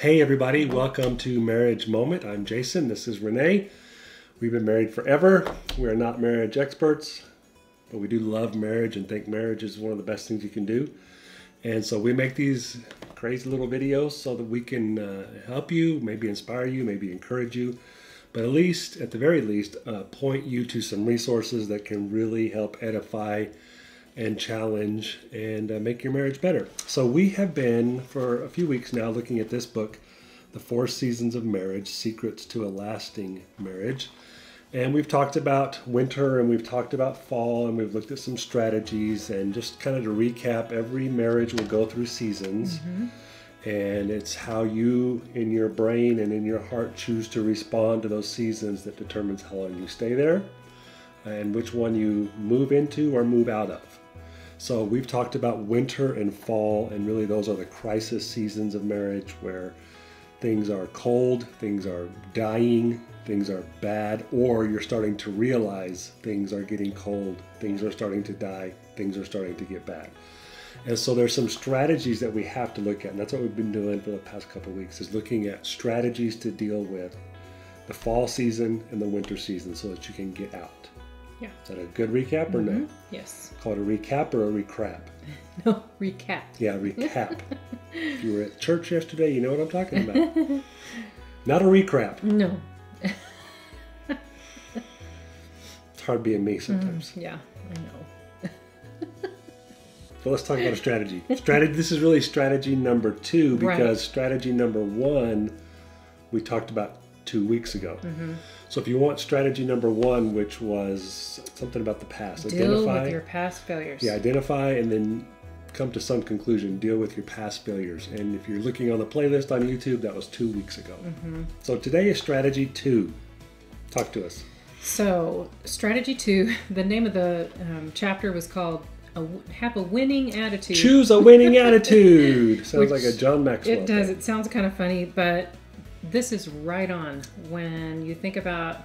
Hey everybody, welcome to Marriage Moment. I'm Jason, this is Renee. We've been married forever. We are not marriage experts, but we do love marriage and think marriage is one of the best things you can do. And so we make these crazy little videos so that we can help you, maybe inspire you, maybe encourage you, but at the very least, point you to some resources that can really help edify and challenge and make your marriage better. So we have been for a few weeks now looking at this book, The 4 Seasons of Marriage, Secrets to a Lasting Marriage. And we've talked about winter and we've talked about fall and we've looked at some strategies, and just kind of to recap, every marriage will go through seasons. And it's how you in your brain and in your heart choose to respond to those seasons that determines how long you stay there and which one you move into or move out of. So we've talked about winter and fall, and really those are the crisis seasons of marriage where things are cold, things are dying, things are bad, or you're starting to realize things are getting cold, things are starting to die, things are starting to get bad. And so there's some strategies that we have to look at, and that's what we've been doing for the past couple of weeks, is looking at strategies to deal with the fall season and the winter season so that you can get out. Yeah. Is that a good recap or no? Yes. Call it a recap or a recrap? No, recap. Yeah, recap. If you were at church yesterday, you know what I'm talking about. Not a recap. No. It's hard being me sometimes. Yeah, I know. So let's talk about a strategy. This is really strategy number 2, because strategy number 1 we talked about 2 weeks ago. So if you want strategy number 1, which was something about the past, Deal with your past failures. Yeah, identify and then come to some conclusion. Deal with your past failures. And if you're looking on the playlist on YouTube, that was 2 weeks ago. So today is strategy 2. Talk to us. So strategy 2, the name of the chapter was called Have a Winning Attitude. Choose a winning attitude. Sounds like a John Maxwell It does. thing. It sounds kind of funny, but this is right on when you think about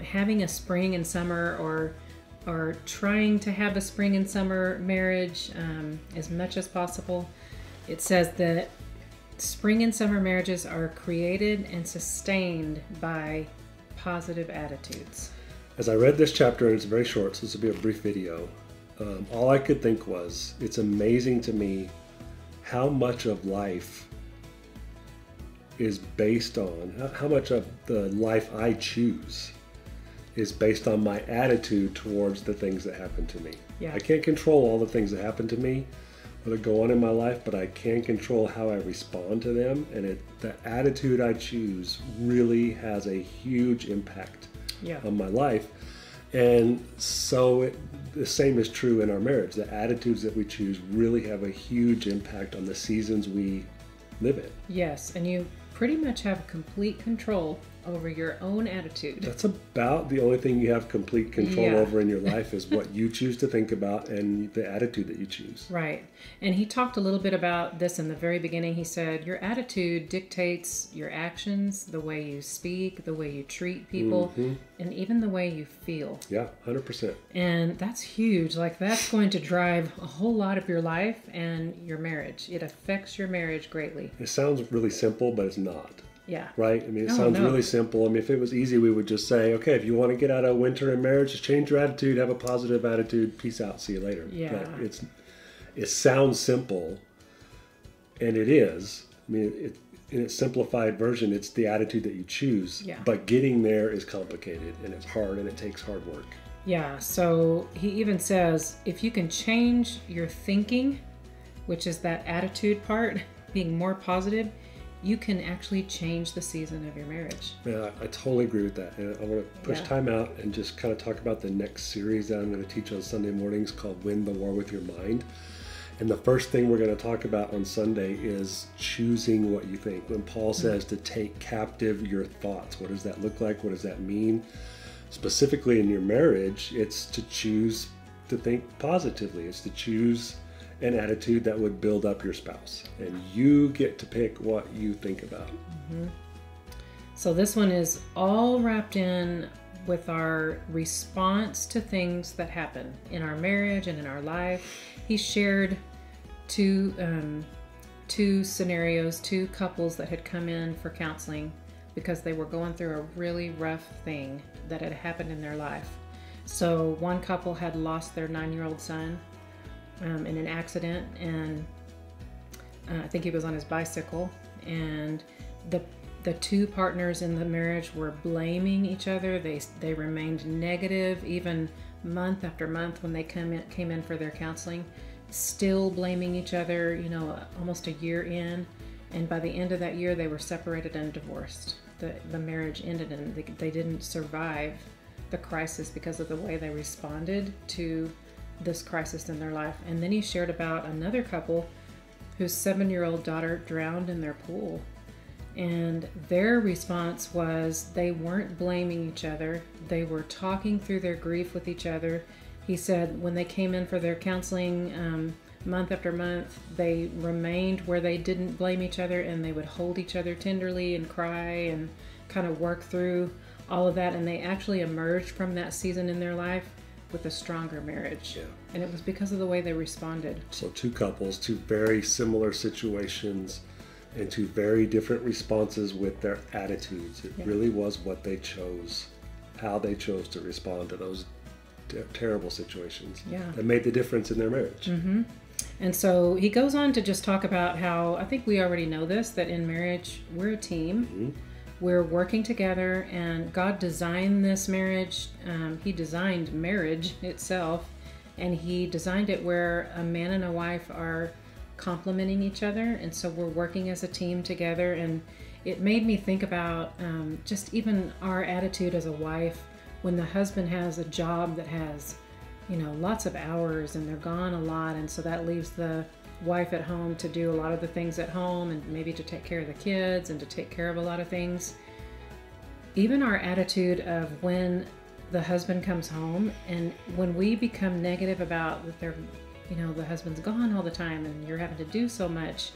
having a spring and summer, or trying to have a spring and summer marriage as much as possible. It says that spring and summer marriages are created and sustained by positive attitudes. As I read this chapter, and it's very short, so this will be a brief video, all I could think was, it's amazing to me how much of life is based on, how much of the life I choose is based on my attitude towards the things that happen to me. Yeah. I can't control all the things that happen to me or that go on in my life, but I can control how I respond to them, and the attitude I choose really has a huge impact on my life. And so the same is true in our marriage. The attitudes that we choose really have a huge impact on the seasons we live in. Yes, and you pretty much have complete control over your own attitude. That's about the only thing you have complete control over in your life, is what you choose to think about and the attitude that you choose. Right. And he talked a little bit about this in the very beginning. He said, your attitude dictates your actions, the way you speak, the way you treat people, and even the way you feel. Yeah, 100%. And that's huge. Like, that's going to drive a whole lot of your life and your marriage. It affects your marriage greatly. It sounds really simple, but it's not. Yeah. Right? I mean, it sounds really simple. I mean, if it was easy, we would just say, okay, if you want to get out of winter and marriage, just change your attitude, have a positive attitude, peace out, see you later. Yeah. But it sounds simple, and it is. I mean, in its simplified version, it's the attitude that you choose. Yeah. But getting there is complicated, and it's hard, and it takes hard work. Yeah. So he even says, if you can change your thinking, which is that attitude part, being more positive, you can actually change the season of your marriage. Yeah, I totally agree with that. And I want to push time out and just kind of talk about the next series that I'm going to teach on Sunday mornings called Win the War with Your Mind. And the first thing we're going to talk about on Sunday is choosing what you think. When Paul says to take captive your thoughts, what does that look like? What does that mean? Specifically in your marriage, it's to choose to think positively. It's to choose an attitude that would build up your spouse, and you get to pick what you think about. So this one is all wrapped in with our response to things that happen in our marriage and in our life. He shared two two scenarios, two couples that had come in for counseling because they were going through a really rough thing that had happened in their life. So one couple had lost their 9-year-old son in an accident, and I think he was on his bicycle, and the two partners in the marriage were blaming each other. They remained negative even month after month when they came in for their counseling, still blaming each other, you know, almost a year in. And by the end of that year, they were separated and divorced. The marriage ended, and they didn't survive the crisis because of the way they responded to this crisis in their life. And then he shared about another couple whose 7-year-old daughter drowned in their pool. And their response was they weren't blaming each other. They were talking through their grief with each other. He said when they came in for their counseling month after month, they remained where they didn't blame each other, and they would hold each other tenderly and cry and kind of work through all of that. And they actually emerged from that season in their life with a stronger marriage. Yeah. And it was because of the way they responded. So two couples, two very similar situations, and two very different responses with their attitudes. It really was what they chose, how they chose to respond to those terrible situations that made the difference in their marriage. Mm-hmm. And so he goes on to just talk about how, I think we already know this, that in marriage, we're a team. Mm-hmm. We're working together, and God designed this marriage. He designed marriage itself, and he designed it where a man and a wife are complementing each other, and so we're working as a team together. And it made me think about just even our attitude as a wife when the husband has a job that has, you know, lots of hours and they're gone a lot, and so that leaves the wife at home to do a lot of the things at home and maybe to take care of the kids and to take care of a lot of things. Even our attitude of when the husband comes home, and when we become negative about that they're, you know, the husband's gone all the time and you're having to do so much,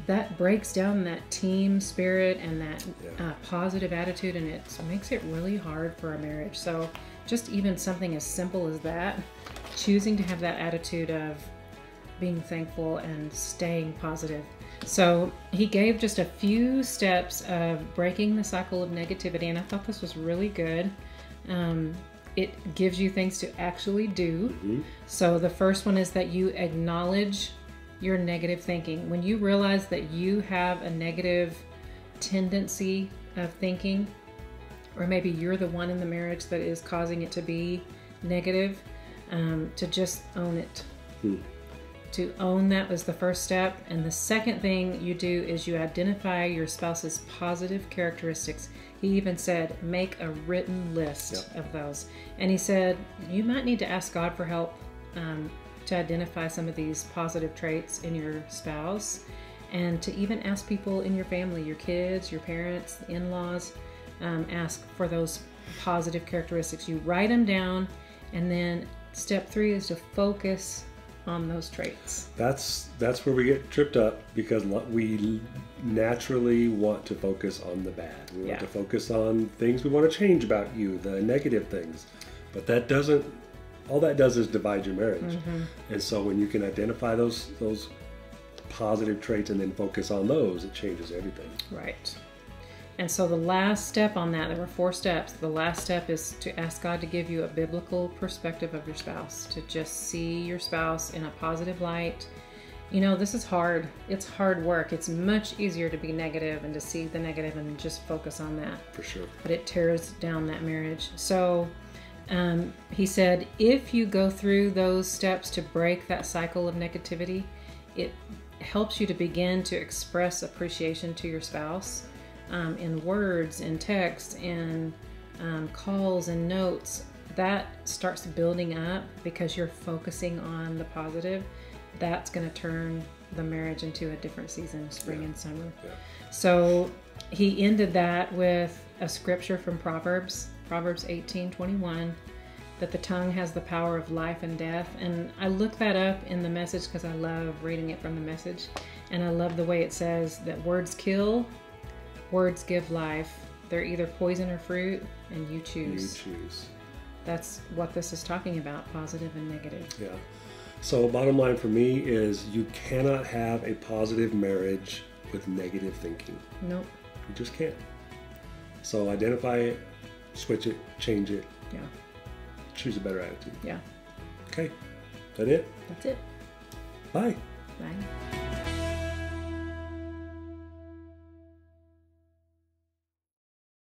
that breaks down that team spirit and that positive attitude, and it makes it really hard for a marriage. So just even something as simple as that, choosing to have that attitude of being thankful and staying positive. So he gave just a few steps of breaking the cycle of negativity, and I thought this was really good. It gives you things to actually do. Mm-hmm. So the first one is that you acknowledge your negative thinking. When you realize that you have a negative tendency of thinking, or maybe you're the one in the marriage that is causing it to be negative, to just own it. To own that was the first step. And the second thing you do is you identify your spouse's positive characteristics. He even said, make a written list of those. And he said, you might need to ask God for help to identify some of these positive traits in your spouse, and to even ask people in your family, your kids, your parents, in-laws, ask for those positive characteristics. You write them down, and then step 3 is to focus on those traits. That's where we get tripped up, because we naturally want to focus on the bad. We want to focus on things we want to change about you, the negative things. But that doesn't, all that does is divide your marriage. Mm-hmm. And so when you can identify those positive traits and then focus on those, it changes everything. Right. And so the last step on that, there were 4 steps. The last step is to ask God to give you a biblical perspective of your spouse, to just see your spouse in a positive light. You know, this is hard. It's hard work. It's much easier to be negative and to see the negative and just focus on that. For sure. But it tears down that marriage. So he said, if you go through those steps to break that cycle of negativity, it helps you to begin to express appreciation to your spouse. In words, in text, in calls and notes. That starts building up because you're focusing on the positive. That's going to turn the marriage into a different season, spring and summer. Yeah. So he ended that with a scripture from Proverbs 18:21, that the tongue has the power of life and death. And I looked that up in the Message because I love reading it from the Message. And I love the way it says that words kill, words give life. They're either poison or fruit, and you choose. You choose. That's what this is talking about, positive and negative. Yeah. So bottom line for me is you cannot have a positive marriage with negative thinking. Nope. You just can't. So identify it, switch it, change it, Yeah. choose a better attitude. Yeah. Okay, that it? That's it. Bye. Bye.